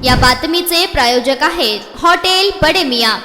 या बातमीचे प्रायोजक आहेत हॉटेल बडे मियां।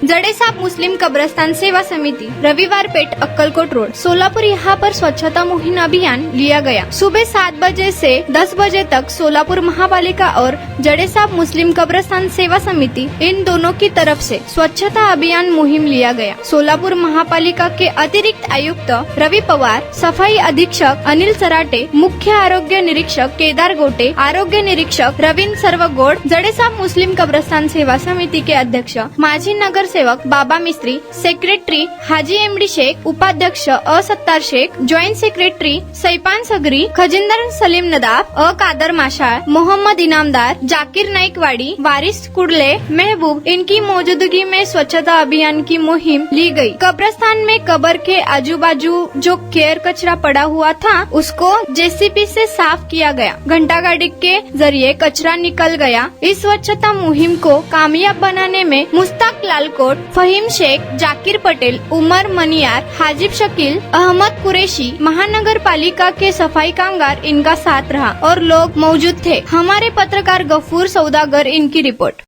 जडेसाब मुस्लिम कब्रस्तान सेवा समिति, रविवार पेट, अक्कलकोट रोड, सोलापुर। यहाँ पर स्वच्छता मुहिम अभियान लिया गया। सुबह 7 बजे से 10 बजे तक सोलापुर महापालिका और जडेसाब मुस्लिम कब्रस्तान सेवा समिति इन दोनों की तरफ से स्वच्छता अभियान मुहिम लिया गया। सोलापुर महापालिका के अतिरिक्त आयुक्त रवि पवार, सफाई अधीक्षक अनिल सराटे, मुख्य आरोग्य निरीक्षक केदार गोटे, आरोग्य निरीक्षक रवींद्र सर्वगोड, जडेसाब मुस्लिम कब्रस्तान सेवा समिति के अध्यक्ष माजी नगर सेवक बाबा मिस्त्री, सेक्रेटरी हाजी एमडी शेख, उपाध्यक्ष असत्तार शेख, जॉइंट सेक्रेटरी सैपान सगरी, खजिंदर सलीम नदाफ, कादर माशाळ, मोहम्मद इनामदार, जाकिर नाइकवाड़ी, वारिस कुडले, महबूब, इनकी मौजूदगी में स्वच्छता अभियान की मुहिम ली गई। कब्रस्तान में कब्र के आजू बाजू जो केयर कचरा पड़ा हुआ था उसको जेसीबी से साफ किया गया। घंटा गाड़ी के जरिए कचरा निकल गया। इस स्वच्छता मुहिम को कामयाब बनाने में मुश्ताक लालकोट, फहीम शेख, जाकिर पटेल, उमर मनियार, हाजिब शकील, अहमद कुरैशी, महानगर पालिका के सफाई कामगार इनका साथ रहा और लोग मौजूद थे। हमारे पत्रकार गफूर सौदागर, इनकी रिपोर्ट।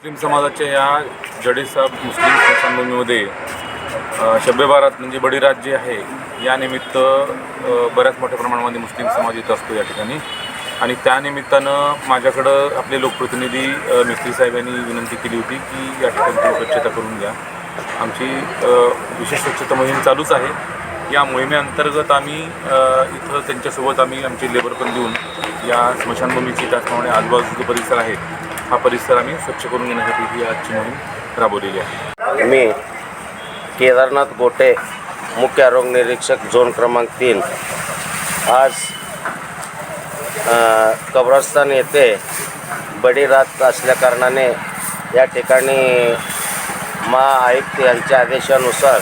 मुस्लिम समाजाच्या या जडेसाब मुस्लिम संगममध्ये शब्बे बारात म्हणजे बडीरात जी आहे या निमित्त बऱ्याच मोठ्या प्रमाणामध्ये मुस्लिम समाज येत असतो या ठिकाणी आणि त्या निमित्तानं माझ्याकडं आपले लोकप्रतिनिधी मिस्त्री साहेब यांनी विनंती केली होती की या ठिकाणी स्वच्छता करून घ्या। आमची विशेष स्वच्छता मोहीम चालूच आहे। या मोहिमेअंतर्गत आम्ही इथं त्यांच्यासोबत आम्ही आमचे लेबर पण देऊन या स्मशानभूमीची त्याचप्रमाणे आजूबाजूचा परिसर आहे हा परिसर आम्ही स्वच्छ करून घेण्यासाठी ही आजची मोहीम राबवलेली आहे। मी केदारनाथ गोटे, मुख्य आरोग्य निरीक्षक झोन क्रमांक 3, आज कब्रस्तान येथे बडीरात असल्याकारणाने या ठिकाणी आयुक्त यांच्या आदेशानुसार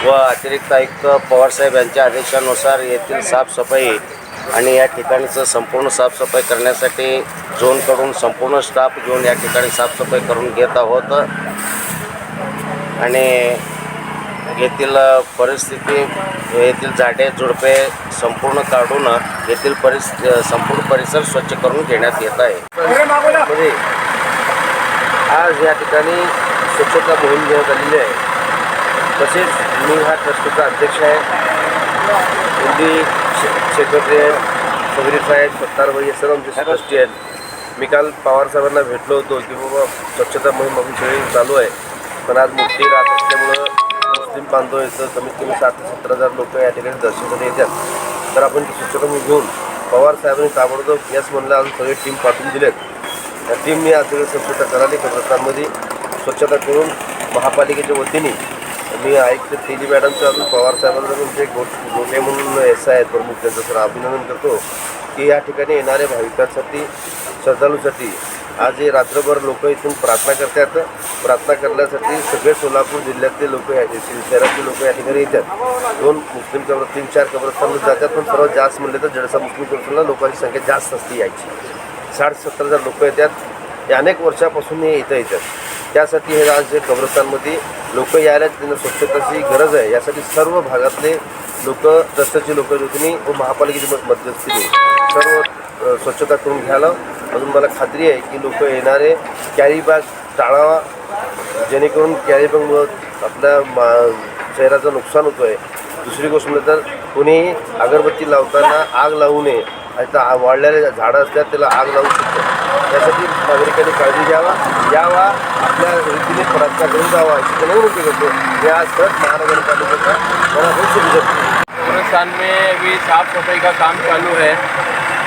व अतिरिक्त आयुक्त पवारसाहेब यांच्या आदेशानुसार येथील साफसफाई आणि या ठिकाणचं संपूर्ण साफसफाई करण्यासाठी झोनकडून संपूर्ण स्टाफ घेऊन या ठिकाणी साफसफाई करून घेत आहोत आणि येथील परिस्थिती, येथील झाडे झुडपे संपूर्ण काढून येथील संपूर्ण परिसर स्वच्छ करून घेण्यात येत आहे। आज या ठिकाणी स्वच्छता मोहीम घेण्यात आलेली आहे। तसेच मी हा ट्रस्टचा अध्यक्ष आहे, एमडी सेक्रेटरी आहेत, सगरी साहेब, सत्तार भाई, हे सर्व आमचे ट्रस्टी आहेत। मी काल पवार साहेबांना भेटलो होतो की बाबा स्वच्छता मोहीम आमची सगळी चालू आहे, पण आज मोठी रात असल्यामुळं मुस्लिम बांधव येतं, कमीत कमी 7,000 ते 17,000 लोक या ठिकाणी दर्शनासाठी येतात। तर आपण ती स्वच्छता मोहीम घेऊन पवार साहेबांनी ताबडतोब यस म्हणलं, आज सगळे टीम पाठवून दिलेत। त्या टीमने आज सगळी स्वच्छता करावी। कब्रस्तानमध्ये स्वच्छता करून महापालिकेच्या वतीने मी आयुक्त तेली मॅडमचं अजून पवार साहेबांचं तुमचे गोटे म्हणून एस आहेत प्रमुख, त्यांचं सर अभिनंदन करतो की या ठिकाणी येणाऱ्या भाविकांसाठी श्रद्धाळूसाठी आज हे रात्रभर लोक इथून प्रार्थना करतात. प्रार्थना करण्यासाठी सगळे सोलापूर जिल्ह्यातले लोक शहरातले लोक या ठिकाणी येतात. 2 मुस्लिम 3-4 कब्रस्तानला जातात, पण सर्वात जास्त म्हणले तर जडसा मुस्लिम कब्रस्तानला लोकांची संख्या जास्त असते यायची. 60-70 हजार लोक येतात. हे अनेक वर्षापासून हे इथं येतात. त्यासाठी हे आज कब्रस्तानमध्ये लोक यायला त्यांना स्वच्छतेची गरज आहे. यासाठी सर्व भागातले लोक, ट्रस्टचे लोक जोतीने व महापालिकेची मध्यस्थीने सर्व स्वच्छता करून घ्यायला. अजून मला खात्री आहे की लोक येणारे कॅरीबॅग टाळावा, जेणेकरून कॅरीबॅगमुळं आपल्या शहराचं नुकसान होतो आहे. दुसरी गोष्ट म्हणजे तर कोणीही अगरबत्ती लावताना आग लावू नये. आता वाढलेले झाडं असतात त्याला आग लावू शकतात. त्यासाठी नागरिकांनी काळजी घ्यावा, यावा, आपल्या रीतीने प्रार्थना करून जावा अशी त्यांना विनंती करतो. मी आज खरंच महानगरपालिकेचा मनापासून शुभेच्छा. कब्रिस्तान में अभी साफ़ सफाई का काम चालू है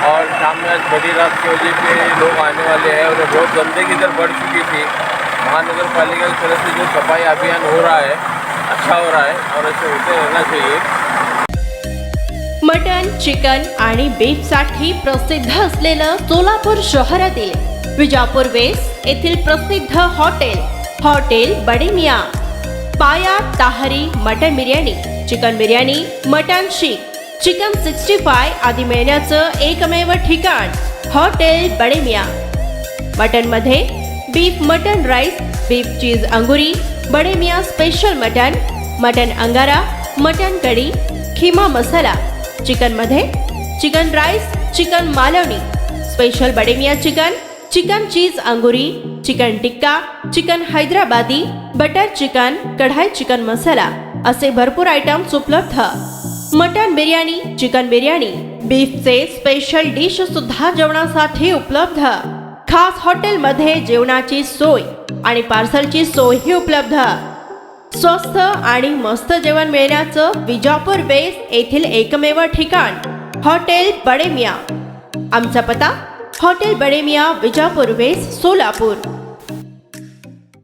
और शाम में आज बड़ी रात की वजह से लोग आने वाले हैं और बहुत गंदगी इधर बढ़ चुकी थी. महानगर पालिका की तरफ से जो सफाई अभियान हो रहा है अच्छा हो रहा है और ऐसे होते रहना चाहिए. मटन, चिकन आणि बीफसाठी प्रसिद्ध असलेलं सोलापूर शहरातील विजापूर वेस्ट येथील प्रसिद्ध hotel Bademiya. Paya tahari mutton biryani, chicken biryani, mutton seekh, chicken 65 आदी मिळण्याचं एकमेव ठिकाण हॉटेल बडेमिया. मटनमध्ये beef mutton rice, beef cheese angoori, Bademiya special mutton, mutton angara, mutton kadhi, keema masala. चिकनमध्ये chicken rice, chicken Malvani, special Bademiya chicken, chicken cheese angoori, chicken tikka, chicken Hyderabadi, butter chicken, kadai chicken masala असे भरपूर आयटम्स उपलब्ध. मटन बिर्याणी, चिकन बिर्याणी, बीफचे स्पेशल डिश सुद्धा जेवणासाठी उपलब्ध. खास हॉटेलमध्ये जेवणाची सोय आणि पार्सलची सोयही उपलब्ध. स्वस्त आणि मस्त जेवण मिळण्याचं विजापूर वेस्ट येथील एकमेव ठिकाण हॉटेल बडेमिया. आमचा पत्ता हॉटेल बडेमिया, विजापूर वेस्ट, सोलापूर.